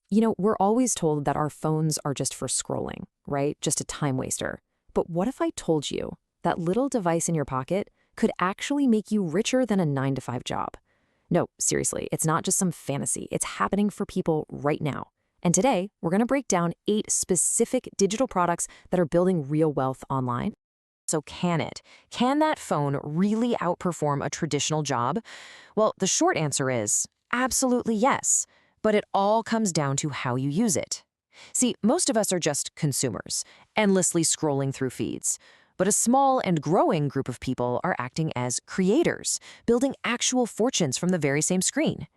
We're always told that our phones are just for scrolling, right? Just a time waster. But what if I told you that little device in your pocket could actually make you richer than a 9 to 5 job? No, seriously, it's not just some fantasy. It's happening for people right now. And today, we're going to break down 8 specific digital products that are building real wealth online. So can it? Can that phone really outperform a traditional job? Well, the short answer is absolutely yes, but it all comes down to how you use it. See, most of us are just consumers, endlessly scrolling through feeds. But a small and growing group of people are acting as creators, building actual fortunes from the very same screen.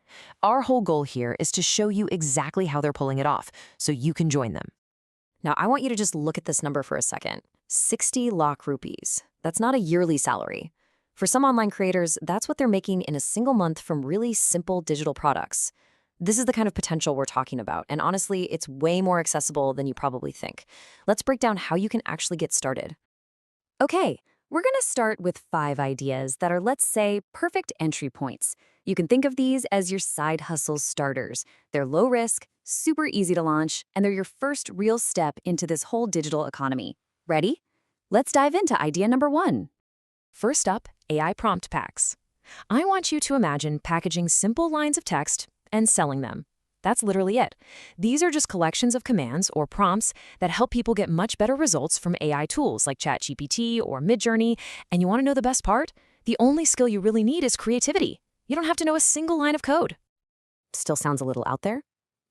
Our whole goal here is to show you exactly how they're pulling it off, so you can join them. Now, I want you to just look at this number for a second. 60 Lakh rupees. That's not a yearly salary. For some online creators, that's what they're making in a single month from really simple digital products. This is the kind of potential we're talking about, and honestly, it's way more accessible than you probably think. Let's break down how you can actually get started. Okay, we're going to start with 5 ideas that are, let's say, perfect entry points. You can think of these as your side hustle starters. They're low risk, super easy to launch, and they're your first real step into this whole digital economy. Ready? Let's dive into idea number 1. First up, AI prompt packs. I want you to imagine packaging simple lines of text and selling them. That's literally it. These are just collections of commands or prompts that help people get much better results from AI tools like ChatGPT or Midjourney. And you want to know the best part? The only skill you really need is creativity. You don't have to know a single line of code. Still sounds a little out there?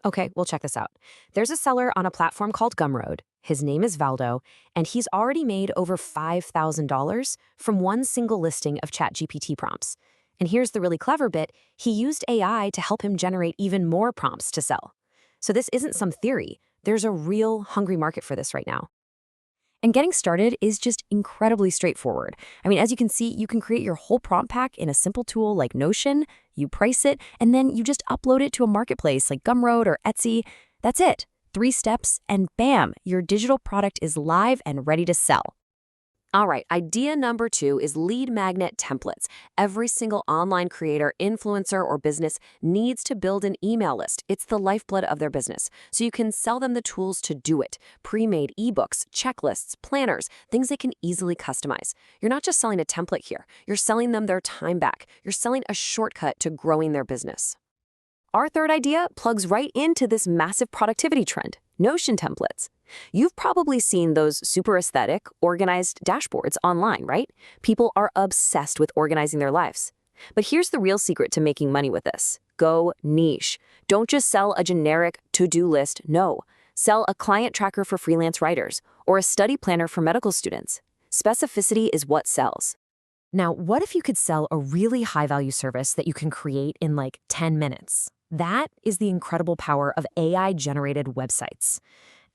Okay, well, check this out. There's a seller on a platform called Gumroad. His name is Valdo, and he's already made over $5,000 from one single listing of ChatGPT prompts. And here's the really clever bit. He used AI to help him generate even more prompts to sell. So this isn't some theory. There's a real hungry market for this right now. And getting started is just incredibly straightforward. I mean, as you can see, you can create your whole prompt pack in a simple tool like Notion, you price it, and then you just upload it to a marketplace like Gumroad or Etsy. That's it. 3 steps, and bam, your digital product is live and ready to sell. All right, idea number 2 is lead magnet templates. Every single online creator, influencer, or business needs to build an email list. It's the lifeblood of their business. So you can sell them the tools to do it. Pre-made ebooks, checklists, planners, things they can easily customize. You're not just selling a template here. You're selling them their time back. You're selling a shortcut to growing their business. Our third idea plugs right into this massive productivity trend, Notion templates. You've probably seen those super aesthetic, organized dashboards online, right? People are obsessed with organizing their lives. But here's the real secret to making money with this. Go niche. Don't just sell a generic to-do list, no. Sell a client tracker for freelance writers or a study planner for medical students. Specificity is what sells. Now, what if you could sell a really high-value service that you can create in like 10 minutes? That is the incredible power of AI-generated websites.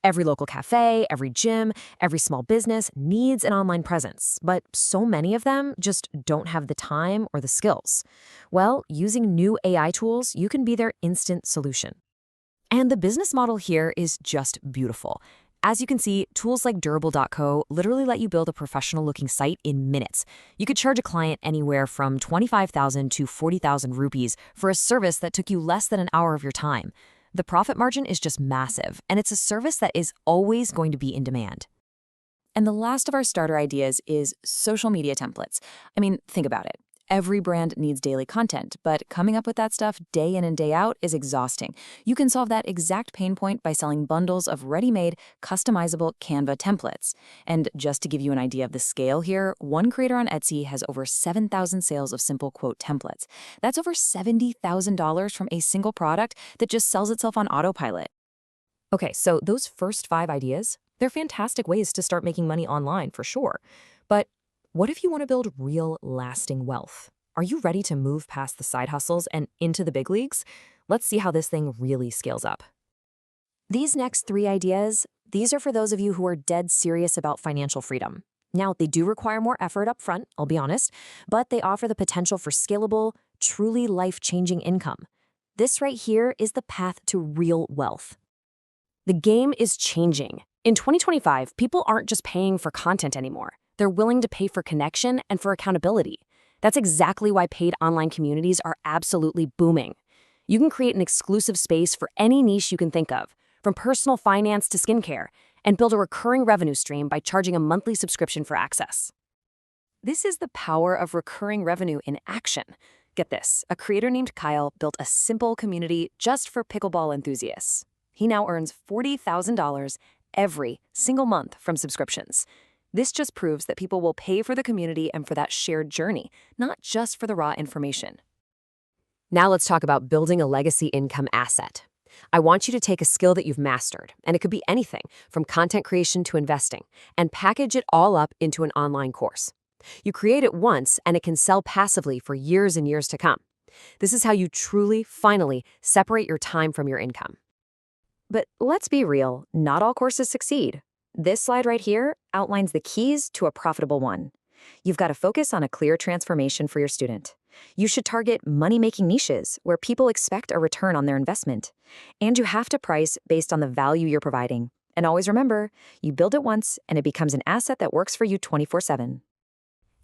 Every local cafe, every gym, every small business needs an online presence, but so many of them just don't have the time or the skills. Well, using new AI tools, you can be their instant solution. And the business model here is just beautiful. As you can see, tools like Durable.co literally let you build a professional-looking site in minutes. You could charge a client anywhere from 25,000 to 40,000 rupees for a service that took you less than an hour of your time. The profit margin is just massive, and it's a service that is always going to be in demand. And the last of our starter ideas is social media templates. I mean, think about it. Every brand needs daily content, but coming up with that stuff day in and day out is exhausting. You can solve that exact pain point by selling bundles of ready-made, customizable Canva templates. And just to give you an idea of the scale here, one creator on Etsy has over 7,000 sales of simple quote templates. That's over $70,000 from a single product that just sells itself on autopilot. Okay, so those first 5 ideas, they're fantastic ways to start making money online for sure. But what if you want to build real, lasting wealth? Are you ready to move past the side hustles and into the big leagues? Let's see how this thing really scales up. These next 3 ideas, these are for those of you who are dead serious about financial freedom. Now, they do require more effort up front, I'll be honest, but they offer the potential for scalable, truly life-changing income. This right here is the path to real wealth. The game is changing. In 2025, people aren't just paying for content anymore. They're willing to pay for connection and for accountability. That's exactly why paid online communities are absolutely booming. You can create an exclusive space for any niche you can think of, from personal finance to skincare, and build a recurring revenue stream by charging a monthly subscription for access. This is the power of recurring revenue in action. Get this, a creator named Kyle built a simple community just for pickleball enthusiasts. He now earns $40,000 every single month from subscriptions. This just proves that people will pay for the community and for that shared journey, not just for the raw information. Now let's talk about building a legacy income asset. I want you to take a skill that you've mastered, and it could be anything from content creation to investing, and package it all up into an online course. You create it once, and it can sell passively for years and years to come. This is how you truly, finally, separate your time from your income. But let's be real, not all courses succeed. This slide right here outlines the keys to a profitable one. You've got to focus on a clear transformation for your student. You should target money-making niches where people expect a return on their investment. And you have to price based on the value you're providing. And always remember, you build it once and it becomes an asset that works for you 24/7.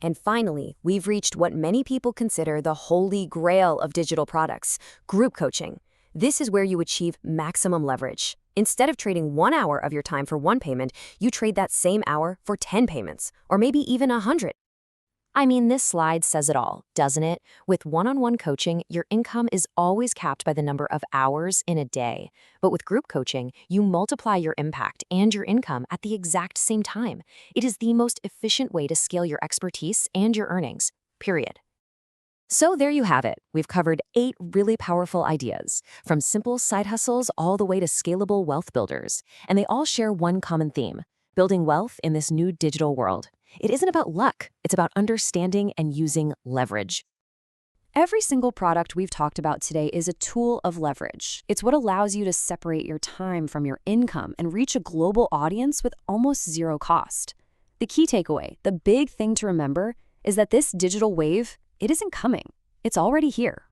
And finally, we've reached what many people consider the holy grail of digital products, group coaching. This is where you achieve maximum leverage. Instead of trading 1 hour of your time for one payment, you trade that same hour for 10 payments, or maybe even 100. I mean, this slide says it all, doesn't it? With one-on-one coaching, your income is always capped by the number of hours in a day. But with group coaching, you multiply your impact and your income at the exact same time. It is the most efficient way to scale your expertise and your earnings, period. So there you have it. We've covered 8 really powerful ideas, from simple side hustles all the way to scalable wealth builders. And they all share one common theme: building wealth in this new digital world. It isn't about luck, it's about understanding and using leverage. Every single product we've talked about today is a tool of leverage. It's what allows you to separate your time from your income and reach a global audience with almost zero cost. The key takeaway, the big thing to remember, is that this digital wave, it isn't coming. It's already here.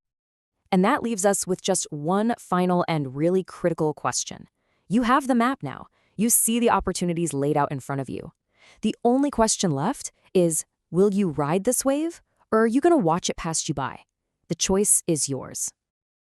And that leaves us with just one final and really critical question. You have the map now. You see the opportunities laid out in front of you. The only question left is, will you ride this wave, or are you going to watch it pass you by? The choice is yours.